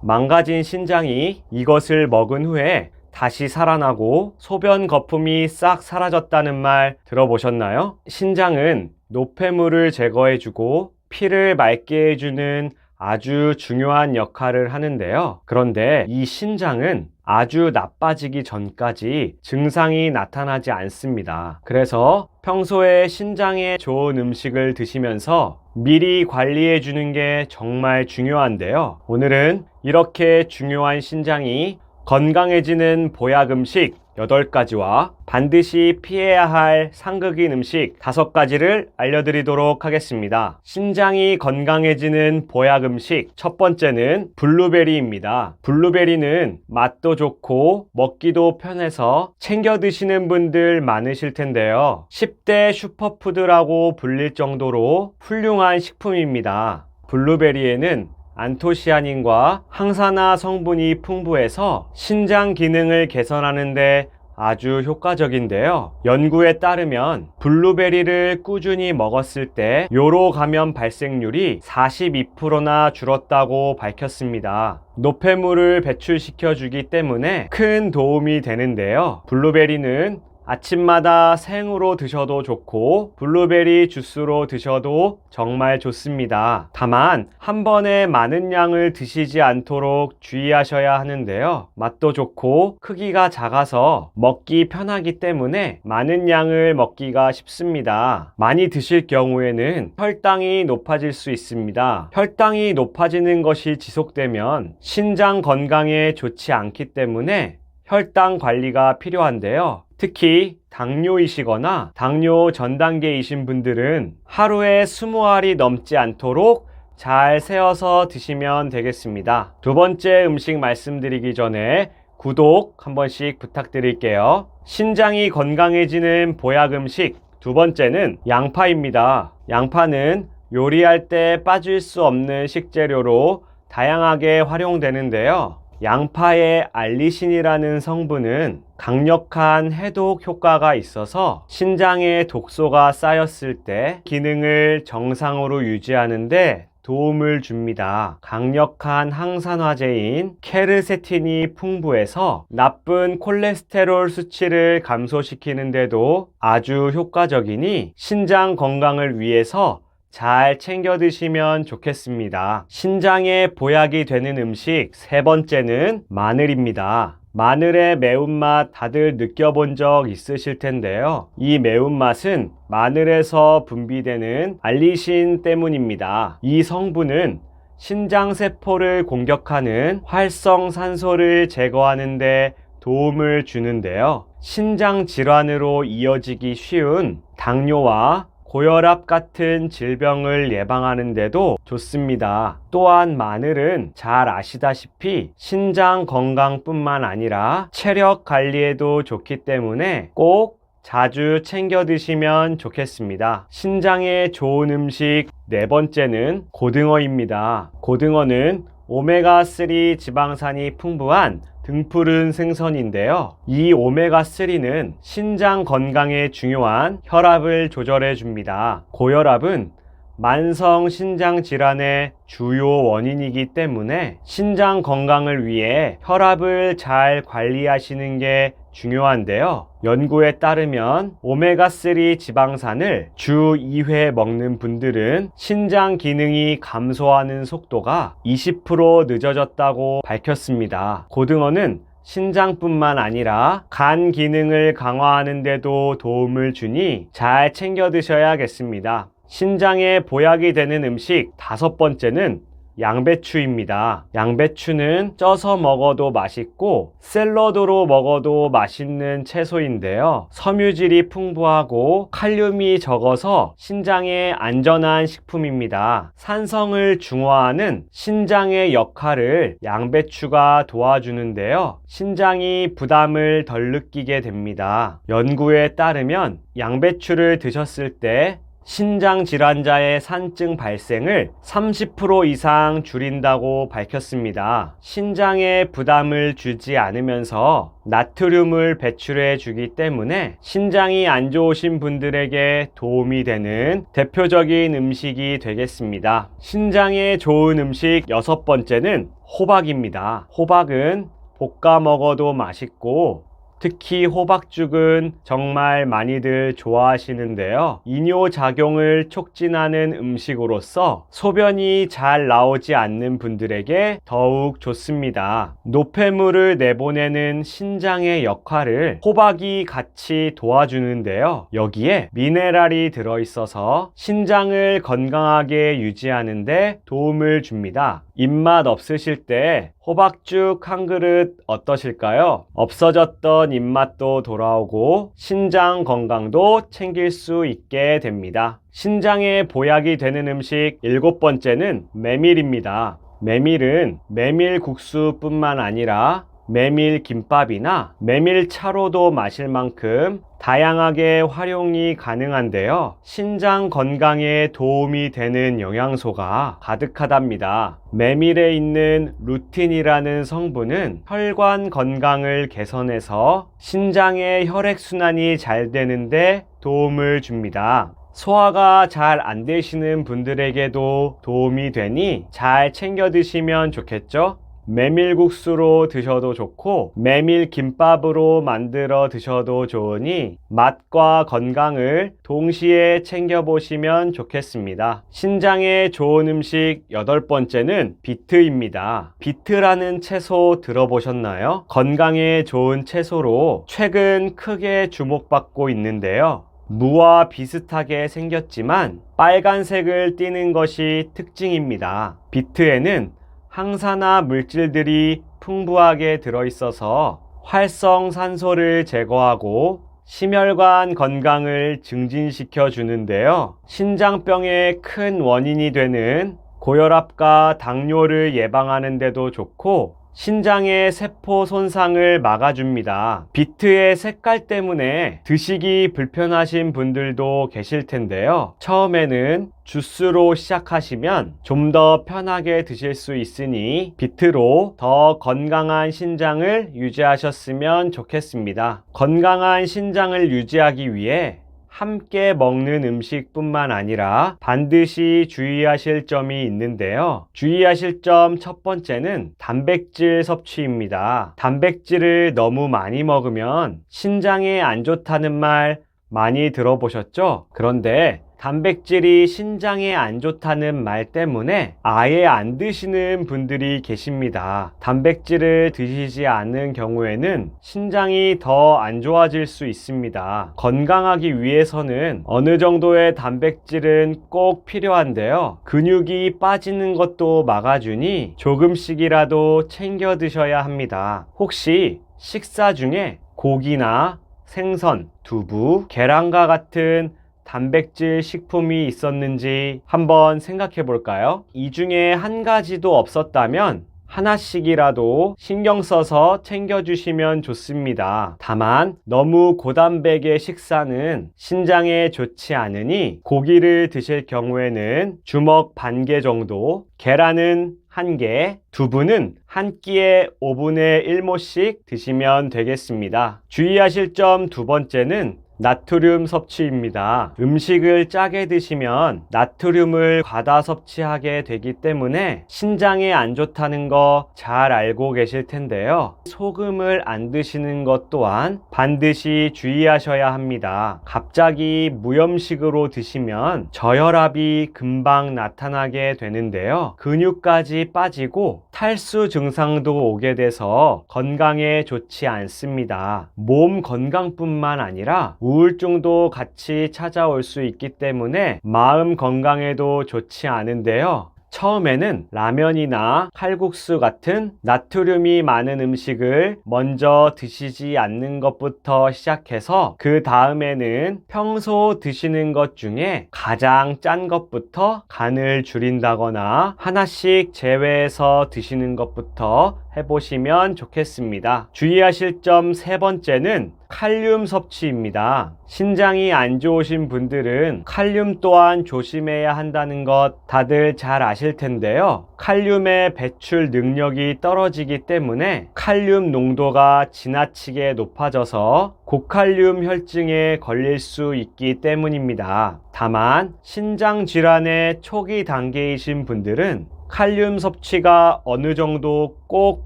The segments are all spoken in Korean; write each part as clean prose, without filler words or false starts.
망가진 신장이 이것을 먹은 후에 다시 살아나고 소변 거품이 싹 사라졌다는 말 들어보셨나요? 신장은 노폐물을 제거해주고 피를 맑게 해주는 아주 중요한 역할을 하는데요. 그런데 이 신장은 아주 나빠지기 전까지 증상이 나타나지 않습니다. 그래서 평소에 신장에 좋은 음식을 드시면서 미리 관리해 주는 게 정말 중요한데요. 오늘은 이렇게 중요한 신장이 건강해지는 보약 음식 8가지와 반드시 피해야 할 상극인 음식 5가지를 알려드리도록 하겠습니다. 신장이 건강해지는 보약 음식 첫 번째는 블루베리입니다. 블루베리는 맛도 좋고 먹기도 편해서 챙겨 드시는 분들 많으실 텐데요. 10대 슈퍼푸드라고 불릴 정도로 훌륭한 식품입니다. 블루베리에는 안토시아닌과 항산화 성분이 풍부해서 신장 기능을 개선하는 데 아주 효과적인데요. 연구에 따르면 블루베리를 꾸준히 먹었을 때 요로 감염 발생률이 42%나 줄었다고 밝혔습니다. 노폐물을 배출시켜 주기 때문에 큰 도움이 되는데요. 블루베리는 아침마다 생으로 드셔도 좋고 블루베리 주스로 드셔도 정말 좋습니다. 다만 한 번에 많은 양을 드시지 않도록 주의하셔야 하는데요. 맛도 좋고 크기가 작아서 먹기 편하기 때문에 많은 양을 먹기가 쉽습니다. 많이 드실 경우에는 혈당이 높아질 수 있습니다. 혈당이 높아지는 것이 지속되면 신장 건강에 좋지 않기 때문에 혈당 관리가 필요한데요. 특히 당뇨이시거나 당뇨 전 단계이신 분들은 하루에 20알이 넘지 않도록 잘 세어서 드시면 되겠습니다. 두 번째 음식 말씀드리기 전에 구독 한 번씩 부탁드릴게요. 신장이 건강해지는 보약 음식 두 번째는 양파입니다. 양파는 요리할 때 빠질 수 없는 식재료로 다양하게 활용되는데요. 양파의 알리신이라는 성분은 강력한 해독 효과가 있어서 신장에 독소가 쌓였을 때 기능을 정상으로 유지하는데 도움을 줍니다. 강력한 항산화제인 케르세틴이 풍부해서 나쁜 콜레스테롤 수치를 감소시키는데도 아주 효과적이니 신장 건강을 위해서 잘 챙겨 드시면 좋겠습니다. 신장에 보약이 되는 음식 세 번째는 마늘입니다. 마늘의 매운맛 다들 느껴본 적 있으실 텐데요. 이 매운맛은 마늘에서 분비되는 알리신 때문입니다. 이 성분은 신장세포를 공격하는 활성산소를 제거하는 데 도움을 주는데요. 신장 질환으로 이어지기 쉬운 당뇨와 고혈압 같은 질병을 예방하는 데도 좋습니다. 또한 마늘은 잘 아시다시피 신장 건강뿐만 아니라 체력 관리에도 좋기 때문에 꼭 자주 챙겨 드시면 좋겠습니다. 신장에 좋은 음식 네 번째는 고등어입니다. 고등어는 오메가3 지방산이 풍부한 등푸른 생선인데요. 이 오메가3는 신장 건강에 중요한 혈압을 조절해 줍니다. 고혈압은 만성 신장 질환의 주요 원인이기 때문에 신장 건강을 위해 혈압을 잘 관리하시는 게 중요한데요. 연구에 따르면 오메가3 지방산을 주 2회 먹는 분들은 신장 기능이 감소하는 속도가 20% 늦어졌다고 밝혔습니다. 고등어는 신장뿐만 아니라 간 기능을 강화하는 데도 도움을 주니 잘 챙겨 드셔야겠습니다. 신장에 보약이 되는 음식 다섯 번째는 양배추입니다. 양배추는 쪄서 먹어도 맛있고 샐러드로 먹어도 맛있는 채소인데요. 섬유질이 풍부하고 칼륨이 적어서 신장에 안전한 식품입니다. 산성을 중화하는 신장의 역할을 양배추가 도와주는데요. 신장이 부담을 덜 느끼게 됩니다. 연구에 따르면 양배추를 드셨을 때 신장 질환자의 산증 발생을 30% 이상 줄인다고 밝혔습니다. 신장에 부담을 주지 않으면서 나트륨을 배출해 주기 때문에 신장이 안 좋으신 분들에게 도움이 되는 대표적인 음식이 되겠습니다. 신장에 좋은 음식 6번째는 호박입니다. 호박은 볶아 먹어도 맛있고 특히 호박죽은 정말 많이들 좋아하시는데요. 이뇨작용을 촉진하는 음식으로서 소변이 잘 나오지 않는 분들에게 더욱 좋습니다. 노폐물을 내보내는 신장의 역할을 호박이 같이 도와주는데요. 여기에 미네랄이 들어있어서 신장을 건강하게 유지하는 데 도움을 줍니다. 입맛 없으실 때 호박죽 한 그릇 어떠실까요? 없어졌던 입맛도 돌아오고 신장 건강도 챙길 수 있게 됩니다. 신장에 보약이 되는 음식 7번째는 메밀입니다. 메밀은 메밀국수뿐만 아니라 메밀김밥이나 메밀차로도 마실 만큼 다양하게 활용이 가능한데요. 신장 건강에 도움이 되는 영양소가 가득하답니다. 메밀에 있는 루틴이라는 성분은 혈관 건강을 개선해서 신장의 혈액순환이 잘 되는데 도움을 줍니다. 소화가 잘 안 되시는 분들에게도 도움이 되니 잘 챙겨 드시면 좋겠죠? 메밀국수로 드셔도 좋고 메밀김밥으로 만들어 드셔도 좋으니 맛과 건강을 동시에 챙겨보시면 좋겠습니다. 신장에 좋은 음식 8번째는 비트입니다. 비트라는 채소 들어보셨나요? 건강에 좋은 채소로 최근 크게 주목받고 있는데요. 무와 비슷하게 생겼지만 빨간색을 띠는 것이 특징입니다. 비트에는 항산화 물질들이 풍부하게 들어있어서 활성산소를 제거하고 심혈관 건강을 증진시켜 주는데요. 신장병의 큰 원인이 되는 고혈압과 당뇨를 예방하는 데도 좋고 신장의 세포 손상을 막아줍니다. 비트의 색깔 때문에 드시기 불편하신 분들도 계실 텐데요. 처음에는 주스로 시작하시면 좀 더 편하게 드실 수 있으니 비트로 더 건강한 신장을 유지하셨으면 좋겠습니다. 건강한 신장을 유지하기 위해 함께 먹는 음식뿐만 아니라 반드시 주의하실 점이 있는데요. 주의하실 점 첫 번째는 단백질 섭취입니다. 단백질을 너무 많이 먹으면 신장에 안 좋다는 말 많이 들어보셨죠? 그런데 단백질이 신장에 안 좋다는 말 때문에 아예 안 드시는 분들이 계십니다. 단백질을 드시지 않는 경우에는 신장이 더 안 좋아질 수 있습니다. 건강하기 위해서는 어느 정도의 단백질은 꼭 필요한데요. 근육이 빠지는 것도 막아주니 조금씩이라도 챙겨 드셔야 합니다. 혹시 식사 중에 고기나 생선, 두부, 계란과 같은 단백질 식품이 있었는지 한번 생각해 볼까요? 이 중에 한 가지도 없었다면 하나씩이라도 신경 써서 챙겨주시면 좋습니다. 다만 너무 고단백의 식사는 신장에 좋지 않으니 고기를 드실 경우에는 주먹 반 개 정도, 계란은 1개, 두부는 한 끼에 5분의 1모씩 드시면 되겠습니다. 주의하실 점 2번째는 나트륨 섭취입니다. 음식을 짜게 드시면 나트륨을 과다 섭취하게 되기 때문에 신장에 안 좋다는 거 잘 알고 계실 텐데요. 소금을 안 드시는 것 또한 반드시 주의하셔야 합니다. 갑자기 무염식으로 드시면 저혈압이 금방 나타나게 되는데요. 근육까지 빠지고 탈수 증상도 오게 돼서 건강에 좋지 않습니다. 몸 건강뿐만 아니라 우울증도 같이 찾아올 수 있기 때문에 마음 건강에도 좋지 않은데요. 처음에는 라면이나 칼국수 같은 나트륨이 많은 음식을 먼저 드시지 않는 것부터 시작해서 그 다음에는 평소 드시는 것 중에 가장 짠 것부터 간을 줄인다거나 하나씩 제외해서 드시는 것부터 해보시면 좋겠습니다. 주의하실 점 3번째는 칼륨 섭취입니다. 신장이 안 좋으신 분들은 칼륨 또한 조심해야 한다는 것 다들 잘 아실 텐데요. 칼륨의 배출 능력이 떨어지기 때문에 칼륨 농도가 지나치게 높아져서 고칼륨 혈증에 걸릴 수 있기 때문입니다. 다만 신장 질환의 초기 단계이신 분들은 칼륨 섭취가 어느 정도 꼭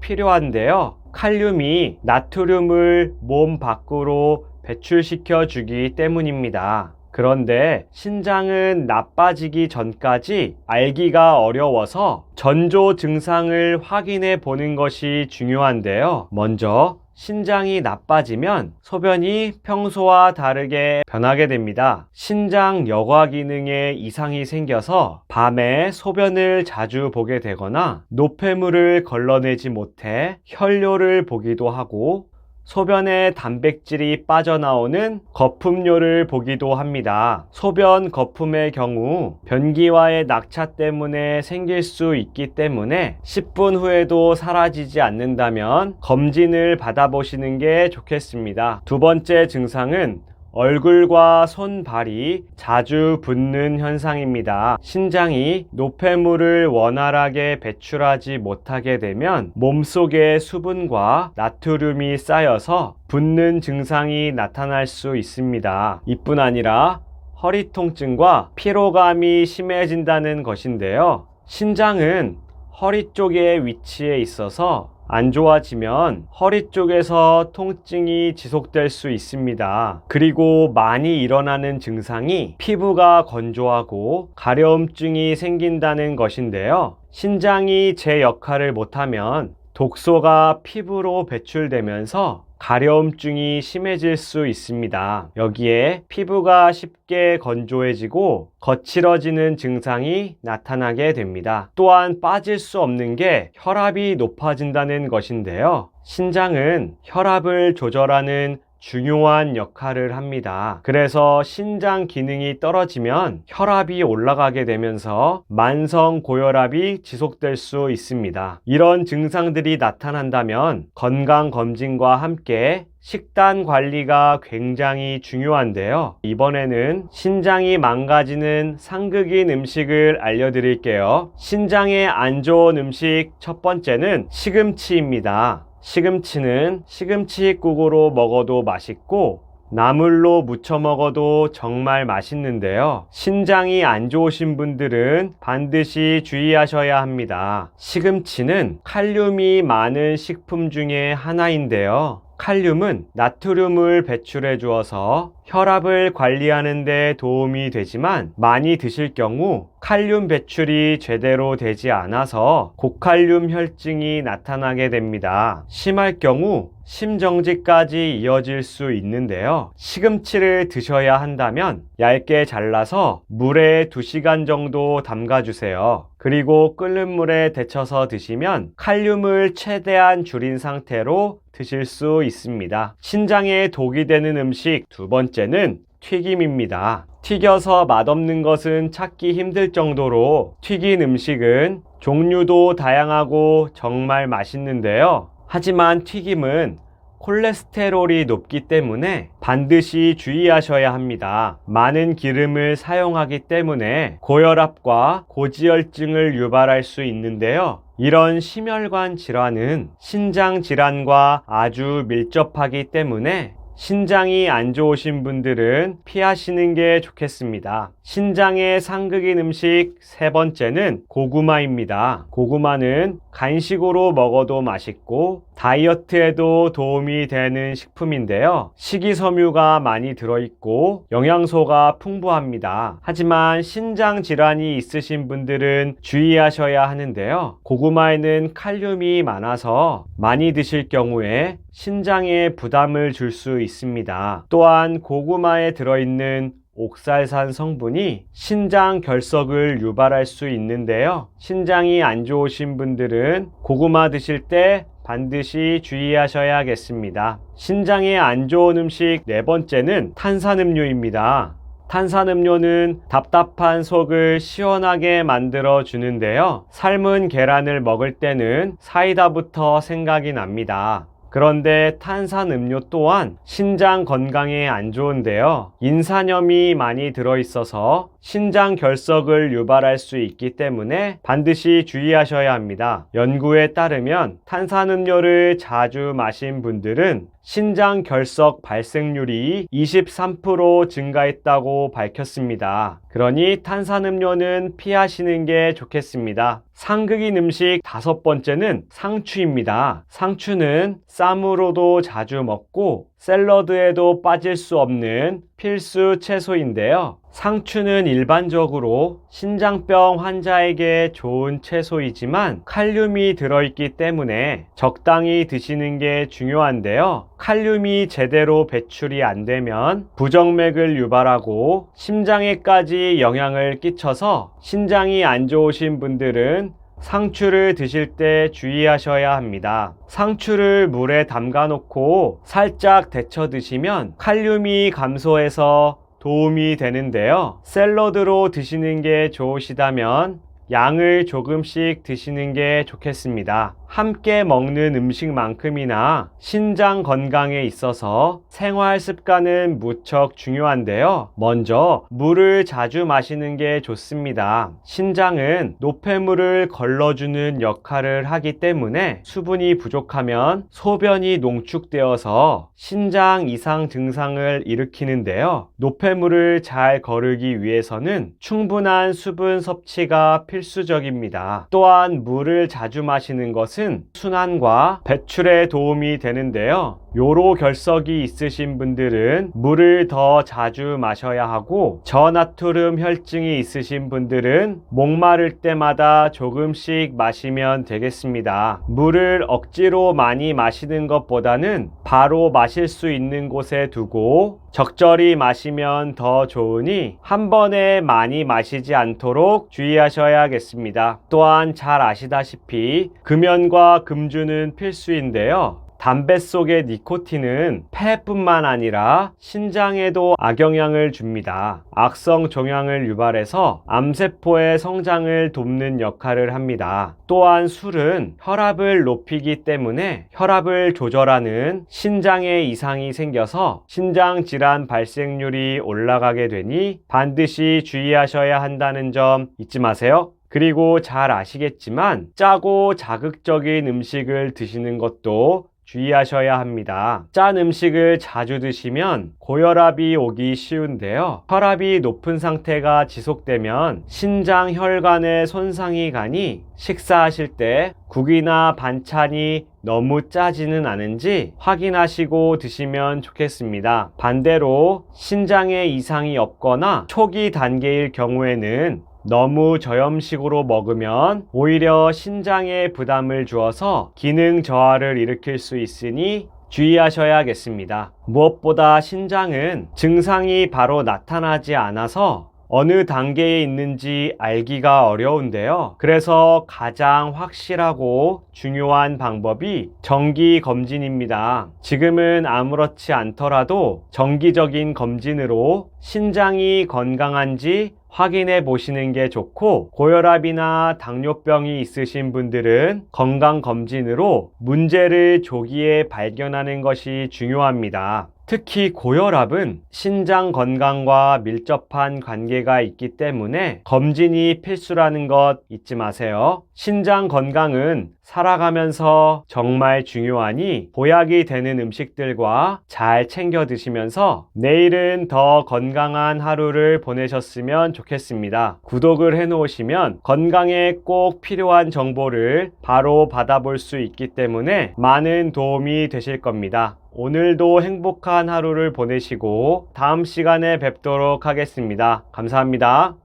필요한데요. 칼륨이 나트륨을 몸 밖으로 배출시켜 주기 때문입니다. 그런데 신장은 나빠지기 전까지 알기가 어려워서 전조 증상을 확인해 보는 것이 중요한데요. 먼저 신장이 나빠지면 소변이 평소와 다르게 변하게 됩니다. 신장 여과 기능에 이상이 생겨서 밤에 소변을 자주 보게 되거나 노폐물을 걸러내지 못해 혈뇨를 보기도 하고 소변에 단백질이 빠져나오는 거품료를 보기도 합니다. 소변 거품의 경우 변기와의 낙차 때문에 생길 수 있기 때문에 10분 후에도 사라지지 않는다면 검진을 받아보시는 게 좋겠습니다. 두 번째 증상은 얼굴과 손, 발이 자주 붓는 현상입니다. 신장이 노폐물을 원활하게 배출하지 못하게 되면 몸속에 수분과 나트륨이 쌓여서 붓는 증상이 나타날 수 있습니다. 이뿐 아니라 허리 통증과 피로감이 심해진다는 것인데요. 신장은 허리 쪽에 위치해 있어서 안 좋아지면 허리 쪽에서 통증이 지속될 수 있습니다. 그리고 많이 일어나는 증상이 피부가 건조하고 가려움증이 생긴다는 것인데요. 신장이 제 역할을 못하면 독소가 피부로 배출되면서 가려움증이 심해질 수 있습니다. 여기에 피부가 쉽게 건조해지고 거칠어지는 증상이 나타나게 됩니다. 또한 빠질 수 없는 게 혈압이 높아진다는 것인데요. 신장은 혈압을 조절하는 중요한 역할을 합니다. 그래서 신장 기능이 떨어지면 혈압이 올라가게 되면서 만성 고혈압이 지속될 수 있습니다. 이런 증상들이 나타난다면 건강검진과 함께 식단 관리가 굉장히 중요한데요. 이번에는 신장이 망가지는 상극인 음식을 알려드릴게요. 신장에 안 좋은 음식 첫 번째는 시금치입니다. 시금치는 시금치국으로 먹어도 맛있고 나물로 무쳐 먹어도 정말 맛있는데요. 신장이 안 좋으신 분들은 반드시 주의하셔야 합니다. 시금치는 칼륨이 많은 식품 중에 하나인데요. 칼륨은 나트륨을 배출해 주어서 혈압을 관리하는 데 도움이 되지만 많이 드실 경우 칼륨 배출이 제대로 되지 않아서 고칼륨 혈증이 나타나게 됩니다. 심할 경우 심정지까지 이어질 수 있는데요. 시금치를 드셔야 한다면 얇게 잘라서 물에 2시간 정도 담가주세요. 그리고 끓는 물에 데쳐서 드시면 칼륨을 최대한 줄인 상태로 드실 수 있습니다. 신장에 독이 되는 음식 두 번째는 튀김입니다. 튀겨서 맛없는 것은 찾기 힘들 정도로 튀긴 음식은 종류도 다양하고 정말 맛있는데요. 하지만 튀김은 콜레스테롤이 높기 때문에 반드시 주의하셔야 합니다. 많은 기름을 사용하기 때문에 고혈압과 고지혈증을 유발할 수 있는데요. 이런 심혈관 질환은 신장 질환과 아주 밀접하기 때문에 신장이 안 좋으신 분들은 피하시는 게 좋겠습니다. 신장의 상극인 음식 세 번째는 고구마입니다. 고구마는 간식으로 먹어도 맛있고 다이어트에도 도움이 되는 식품인데요. 식이섬유가 많이 들어있고 영양소가 풍부합니다. 하지만 신장 질환이 있으신 분들은 주의하셔야 하는데요. 고구마에는 칼륨이 많아서 많이 드실 경우에 신장에 부담을 줄 수 있습니다. 또한 고구마에 들어있는 옥살산 성분이 신장 결석을 유발할 수 있는데요. 신장이 안 좋으신 분들은 고구마 드실 때 반드시 주의하셔야겠습니다. 신장에 안 좋은 음식 네 번째는 탄산음료입니다. 탄산음료는 답답한 속을 시원하게 만들어 주는데요. 삶은 계란을 먹을 때는 사이다부터 생각이 납니다. 그런데 탄산음료 또한 신장 건강에 안 좋은데요. 인산염이 많이 들어있어서 신장 결석을 유발할 수 있기 때문에 반드시 주의하셔야 합니다. 연구에 따르면 탄산음료를 자주 마신 분들은 신장 결석 발생률이 23% 증가했다고 밝혔습니다. 그러니 탄산음료는 피하시는 게 좋겠습니다. 상극인 음식 5번째는 상추입니다. 상추는 쌈으로도 자주 먹고 샐러드에도 빠질 수 없는 필수 채소인데요. 상추는 일반적으로 신장병 환자에게 좋은 채소이지만 칼륨이 들어있기 때문에 적당히 드시는 게 중요한데요. 칼륨이 제대로 배출이 안 되면 부정맥을 유발하고 심장에까지 영향을 끼쳐서 신장이 안 좋으신 분들은 상추를 드실 때 주의하셔야 합니다. 상추를 물에 담가 놓고 살짝 데쳐 드시면 칼륨이 감소해서 도움이 되는데요. 샐러드로 드시는 게 좋으시다면 양을 조금씩 드시는 게 좋겠습니다. 함께 먹는 음식만큼이나 신장 건강에 있어서 생활 습관은 무척 중요한데요. 먼저 물을 자주 마시는 게 좋습니다. 신장은 노폐물을 걸러주는 역할을 하기 때문에 수분이 부족하면 소변이 농축되어서 신장 이상 증상을 일으키는데요. 노폐물을 잘 거르기 위해서는 충분한 수분 섭취가 필수적입니다. 또한 물을 자주 마시는 것은 순환과 배출에 도움이 되는데요. 요로 결석이 있으신 분들은 물을 더 자주 마셔야 하고 저나트륨 혈증이 있으신 분들은 목마를 때마다 조금씩 마시면 되겠습니다. 물을 억지로 많이 마시는 것보다는 바로 마실 수 있는 곳에 두고 적절히 마시면 더 좋으니 한 번에 많이 마시지 않도록 주의하셔야겠습니다. 또한 잘 아시다시피 금연과 금주는 필수인데요. 담배 속의 니코틴은 폐뿐만 아니라 신장에도 악영향을 줍니다. 악성 종양을 유발해서 암세포의 성장을 돕는 역할을 합니다. 또한 술은 혈압을 높이기 때문에 혈압을 조절하는 신장에 이상이 생겨서 신장 질환 발생률이 올라가게 되니 반드시 주의하셔야 한다는 점 잊지 마세요. 그리고 잘 아시겠지만 짜고 자극적인 음식을 드시는 것도 주의하셔야 합니다. 짠 음식을 자주 드시면 고혈압이 오기 쉬운데요. 혈압이 높은 상태가 지속되면 신장 혈관에 손상이 가니 식사하실 때 국이나 반찬이 너무 짜지는 않은지 확인하시고 드시면 좋겠습니다. 반대로 신장에 이상이 없거나 초기 단계일 경우에는 너무 저염식으로 먹으면 오히려 신장에 부담을 주어서 기능 저하를 일으킬 수 있으니 주의하셔야겠습니다. 무엇보다 신장은 증상이 바로 나타나지 않아서 어느 단계에 있는지 알기가 어려운데요. 그래서 가장 확실하고 중요한 방법이 정기 검진입니다. 지금은 아무렇지 않더라도 정기적인 검진으로 신장이 건강한지 확인해 보시는 게 좋고, 고혈압이나 당뇨병이 있으신 분들은 건강검진으로 문제를 조기에 발견하는 것이 중요합니다. 특히 고혈압은 신장 건강과 밀접한 관계가 있기 때문에 검진이 필수라는 것 잊지 마세요. 신장 건강은 살아가면서 정말 중요하니 보약이 되는 음식들과 잘 챙겨 드시면서 내일은 더 건강한 하루를 보내셨으면 좋겠습니다. 구독을 해 놓으시면 건강에 꼭 필요한 정보를 바로 받아볼 수 있기 때문에 많은 도움이 되실 겁니다. 오늘도 행복한 하루를 보내시고 다음 시간에 뵙도록 하겠습니다. 감사합니다.